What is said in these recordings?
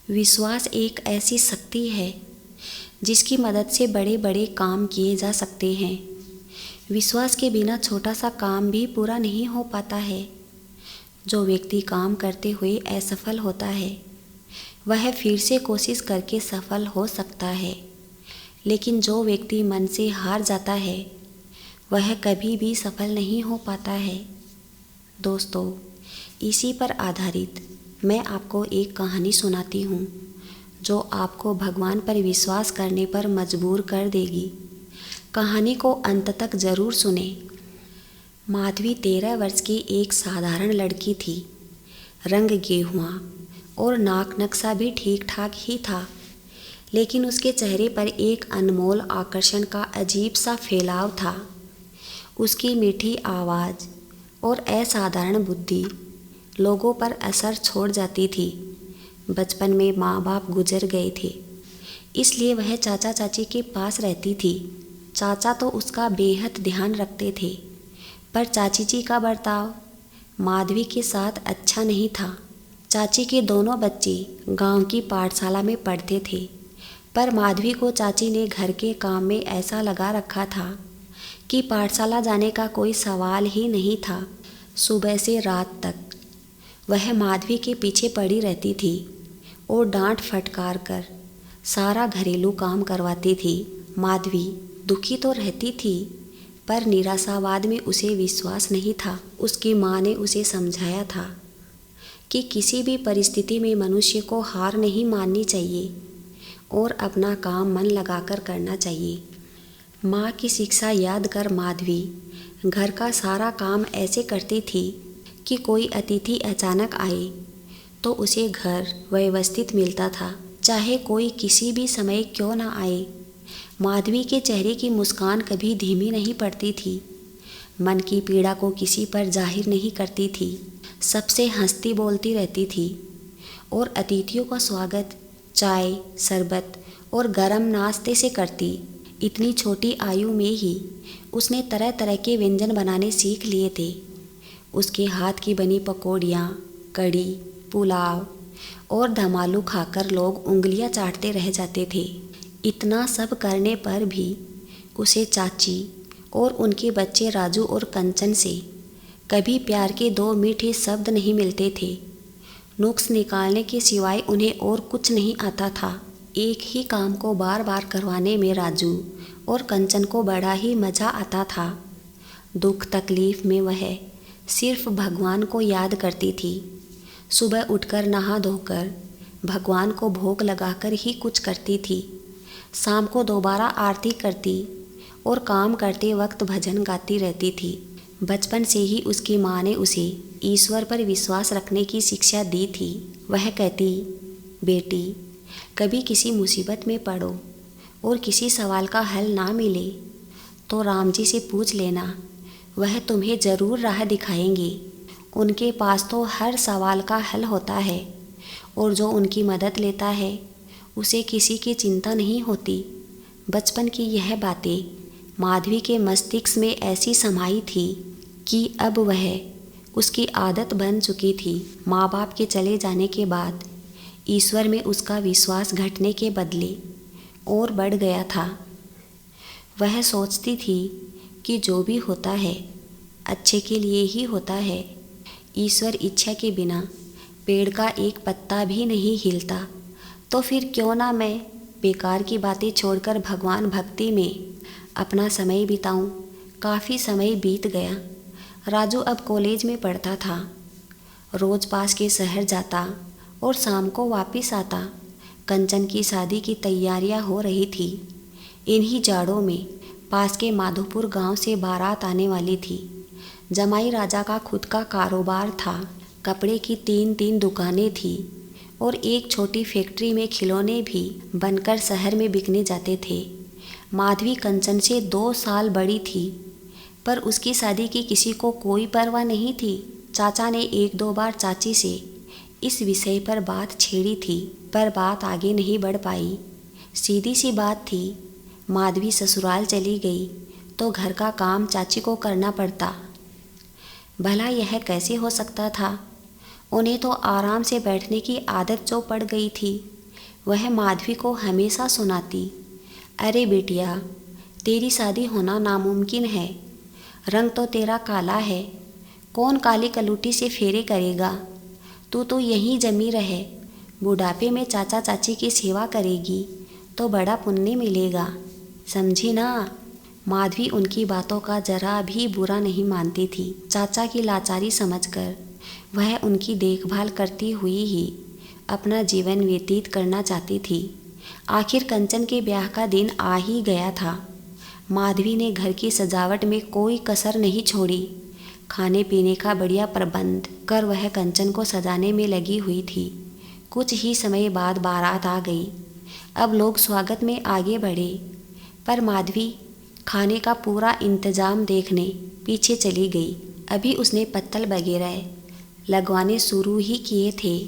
विश्वास एक ऐसी शक्ति है जिसकी मदद से बड़े बड़े काम किए जा सकते हैं। विश्वास के बिना छोटा सा काम भी पूरा नहीं हो पाता है। जो व्यक्ति काम करते हुए असफल होता है वह फिर से कोशिश करके सफल हो सकता है, लेकिन जो व्यक्ति मन से हार जाता है वह कभी भी सफल नहीं हो पाता है। दोस्तों, इसी पर आधारित मैं आपको एक कहानी सुनाती हूँ जो आपको भगवान पर विश्वास करने पर मजबूर कर देगी। कहानी को अंत तक ज़रूर सुने। माधवी 13 वर्ष की एक साधारण लड़की थी। रंग गेहुआ और नाक नक्शा भी ठीक ठाक ही था, लेकिन उसके चेहरे पर एक अनमोल आकर्षण का अजीब सा फैलाव था। उसकी मीठी आवाज़ और असाधारण बुद्धि लोगों पर असर छोड़ जाती थी। बचपन में माँ बाप गुजर गए थे, इसलिए वह चाचा चाची के पास रहती थी। चाचा तो उसका बेहद ध्यान रखते थे, पर चाची जी का बर्ताव माधवी के साथ अच्छा नहीं था। चाची के दोनों बच्चे गांव की पाठशाला में पढ़ते थे, पर माधवी को चाची ने घर के काम में ऐसा लगा रखा था कि पाठशाला जाने का कोई सवाल ही नहीं था। सुबह से रात तक वह माधवी के पीछे पड़ी रहती थी और डांट फटकार कर सारा घरेलू काम करवाती थी। माधवी दुखी तो रहती थी, पर निराशावाद में उसे विश्वास नहीं था। उसकी माँ ने उसे समझाया था कि किसी भी परिस्थिति में मनुष्य को हार नहीं माननी चाहिए और अपना काम मन लगाकर करना चाहिए। माँ की शिक्षा याद कर माधवी घर का सारा काम ऐसे करती थी कि कोई अतिथि अचानक आए तो उसे घर व्यवस्थित मिलता था, चाहे कोई किसी भी समय क्यों न आए। माधवी के चेहरे की मुस्कान कभी धीमी नहीं पड़ती थी। मन की पीड़ा को किसी पर जाहिर नहीं करती थी। सबसे हंसती बोलती रहती थी और अतिथियों का स्वागत चाय, शरबत और गरम नाश्ते से करती। इतनी छोटी आयु में ही उसने तरह तरह के व्यंजन बनाने सीख लिए थे। उसके हाथ की बनी पकौड़ियाँ, कढ़ी, पुलाव और धमालू खाकर लोग उंगलियां चाटते रह जाते थे। इतना सब करने पर भी उसे चाची और उनके बच्चे राजू और कंचन से कभी प्यार के 2 मीठे शब्द नहीं मिलते थे। नुक्स निकालने के सिवाय उन्हें और कुछ नहीं आता था। एक ही काम को बार बार करवाने में राजू और कंचन को बड़ा ही मज़ा आता था। दुख तकलीफ में वह सिर्फ भगवान को याद करती थी। सुबह उठकर नहा धोकर भगवान को भोग लगाकर ही कुछ करती थी। शाम को दोबारा आरती करती और काम करते वक्त भजन गाती रहती थी। बचपन से ही उसकी माँ ने उसे ईश्वर पर विश्वास रखने की शिक्षा दी थी। वह कहती, बेटी, कभी किसी मुसीबत में पड़ो और किसी सवाल का हल ना मिले तो राम जी से पूछ लेना, वह तुम्हें ज़रूर राह दिखाएंगे। उनके पास तो हर सवाल का हल होता है और जो उनकी मदद लेता है उसे किसी की चिंता नहीं होती। बचपन की यह बातें माधवी के मस्तिष्क में ऐसी समाई थी कि अब वह उसकी आदत बन चुकी थी। माँ बाप के चले जाने के बाद ईश्वर में उसका विश्वास घटने के बदले और बढ़ गया था। वह सोचती थी कि जो भी होता है अच्छे के लिए ही होता है। ईश्वर इच्छा के बिना पेड़ का एक पत्ता भी नहीं हिलता, तो फिर क्यों ना मैं बेकार की बातें छोड़कर भगवान भक्ति में अपना समय बिताऊं। काफ़ी समय बीत गया। राजू अब कॉलेज में पढ़ता था। रोज़ पास के शहर जाता और शाम को वापस आता। कंचन की शादी की तैयारियां हो रही थी। इन्हीं जाड़ों में पास के माधोपुर गांव से बारात आने वाली थी। जमाई राजा का खुद का कारोबार था। कपड़े की 3-3 दुकानें थी और एक छोटी फैक्ट्री में खिलौने भी बनकर शहर में बिकने जाते थे। माधवी कंचन से 2 साल बड़ी थी, पर उसकी शादी की किसी को कोई परवाह नहीं थी। चाचा ने 1-2 बार चाची से इस विषय पर बात छेड़ी थी, पर बात आगे नहीं बढ़ पाई। सीधी सी बात थी, माधवी ससुराल चली गई तो घर का काम चाची को करना पड़ता। भला यह कैसे हो सकता था? उन्हें तो आराम से बैठने की आदत जो पड़ गई थी। वह माधवी को हमेशा सुनाती, अरे बेटिया, तेरी शादी होना नामुमकिन है। रंग तो तेरा काला है, कौन काली कलूटी से फेरे करेगा। तू तो यहीं जमी रहे, बुढ़ापे में चाचा चाची की सेवा करेगी तो बड़ा पुण्य मिलेगा, समझी ना। माधवी उनकी बातों का जरा भी बुरा नहीं मानती थी। चाचा की लाचारी समझकर वह उनकी देखभाल करती हुई ही अपना जीवन व्यतीत करना चाहती थी। आखिर कंचन के ब्याह का दिन आ ही गया था। माधवी ने घर की सजावट में कोई कसर नहीं छोड़ी। खाने पीने का बढ़िया प्रबंध कर वह कंचन को सजाने में लगी हुई थी। कुछ ही समय बाद बारात आ गई। अब लोग स्वागत में आगे बढ़े, पर माधवी खाने का पूरा इंतजाम देखने पीछे चली गई। अभी उसने पत्तल वगैरह लगवाने शुरू ही किए थे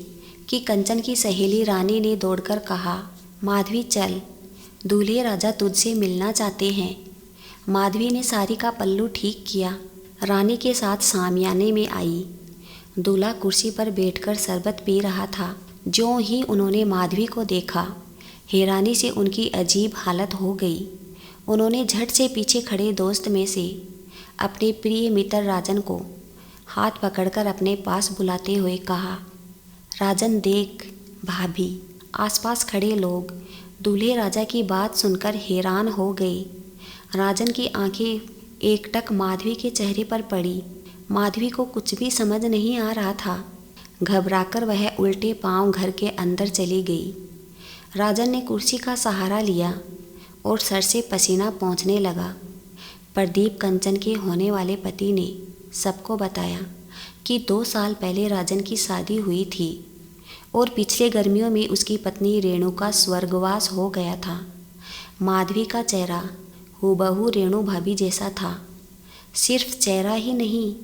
कि कंचन की सहेली रानी ने दौड़कर कहा, माधवी चल, दूल्हे राजा तुझसे मिलना चाहते हैं। माधवी ने साड़ी का पल्लू ठीक किया, रानी के साथ सामियाने में आई। दूल्हा कुर्सी पर बैठकर शरबत पी रहा था। ज्यों ही उन्होंने माधवी को देखा, हैरानी से उनकी अजीब हालत हो गई। उन्होंने झट से पीछे खड़े दोस्त में से अपने प्रिय मित्र राजन को हाथ पकड़कर अपने पास बुलाते हुए कहा, राजन देख, भाभी। आसपास खड़े लोग दूल्हे राजा की बात सुनकर हैरान हो गए। राजन की आंखें एकटक माधवी के चेहरे पर पड़ी। माधवी को कुछ भी समझ नहीं आ रहा था। घबराकर वह उल्टे पांव घर के अंदर चली गई। राजन ने कुर्सी का सहारा लिया और सर से पसीना पोंछने लगा। प्रदीप कंचन के होने वाले पति ने सबको बताया कि 2 साल पहले राजन की शादी हुई थी और पिछले गर्मियों में उसकी पत्नी रेणु का स्वर्गवास हो गया था। माधवी का चेहरा हूबहू रेणु भाभी जैसा था। सिर्फ चेहरा ही नहीं,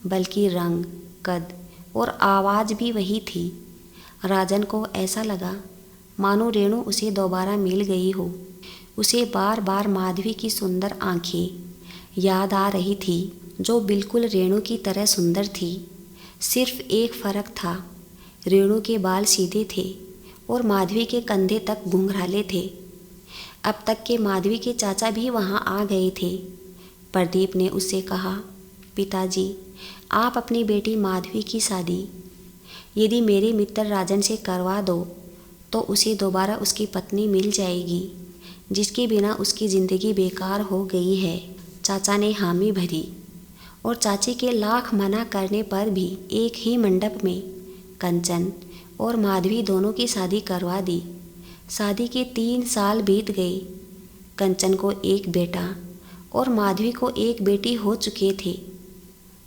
बल्कि रंग, कद और आवाज़ भी वही थी। राजन को ऐसा लगा मानो रेणु उसे दोबारा मिल गई हो। उसे बार बार माधवी की सुंदर आंखें याद आ रही थी, जो बिल्कुल रेणु की तरह सुंदर थी। सिर्फ एक फ़र्क था, रेणु के बाल सीधे थे और माधवी के कंधे तक घुंघराले थे। अब तक के माधवी के चाचा भी वहां आ गए थे। प्रदीप ने उससे कहा, पिताजी, आप अपनी बेटी माधवी की शादी यदि मेरे मित्र राजन से करवा दो तो उसे दोबारा उसकी पत्नी मिल जाएगी, जिसके बिना उसकी ज़िंदगी बेकार हो गई है। चाचा ने हामी भरी और चाची के लाख मना करने पर भी एक ही मंडप में कंचन और माधवी दोनों की शादी करवा दी। शादी के 3 साल बीत गए। कंचन को एक बेटा और माधवी को एक बेटी हो चुके थे।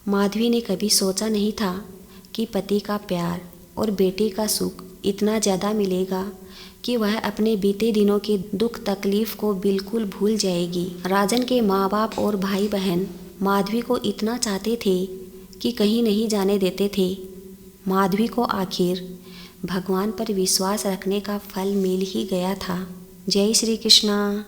माधवी ने कभी सोचा नहीं था कि पति का प्यार और बेटे का सुख इतना ज़्यादा मिलेगा कि वह अपने बीते दिनों के दुख तकलीफ़ को बिल्कुल भूल जाएगी। राजन के माँ बाप और भाई बहन माधवी को इतना चाहते थे कि कहीं नहीं जाने देते थे। माधवी को आखिर भगवान पर विश्वास रखने का फल मिल ही गया था। जय श्री कृष्णा।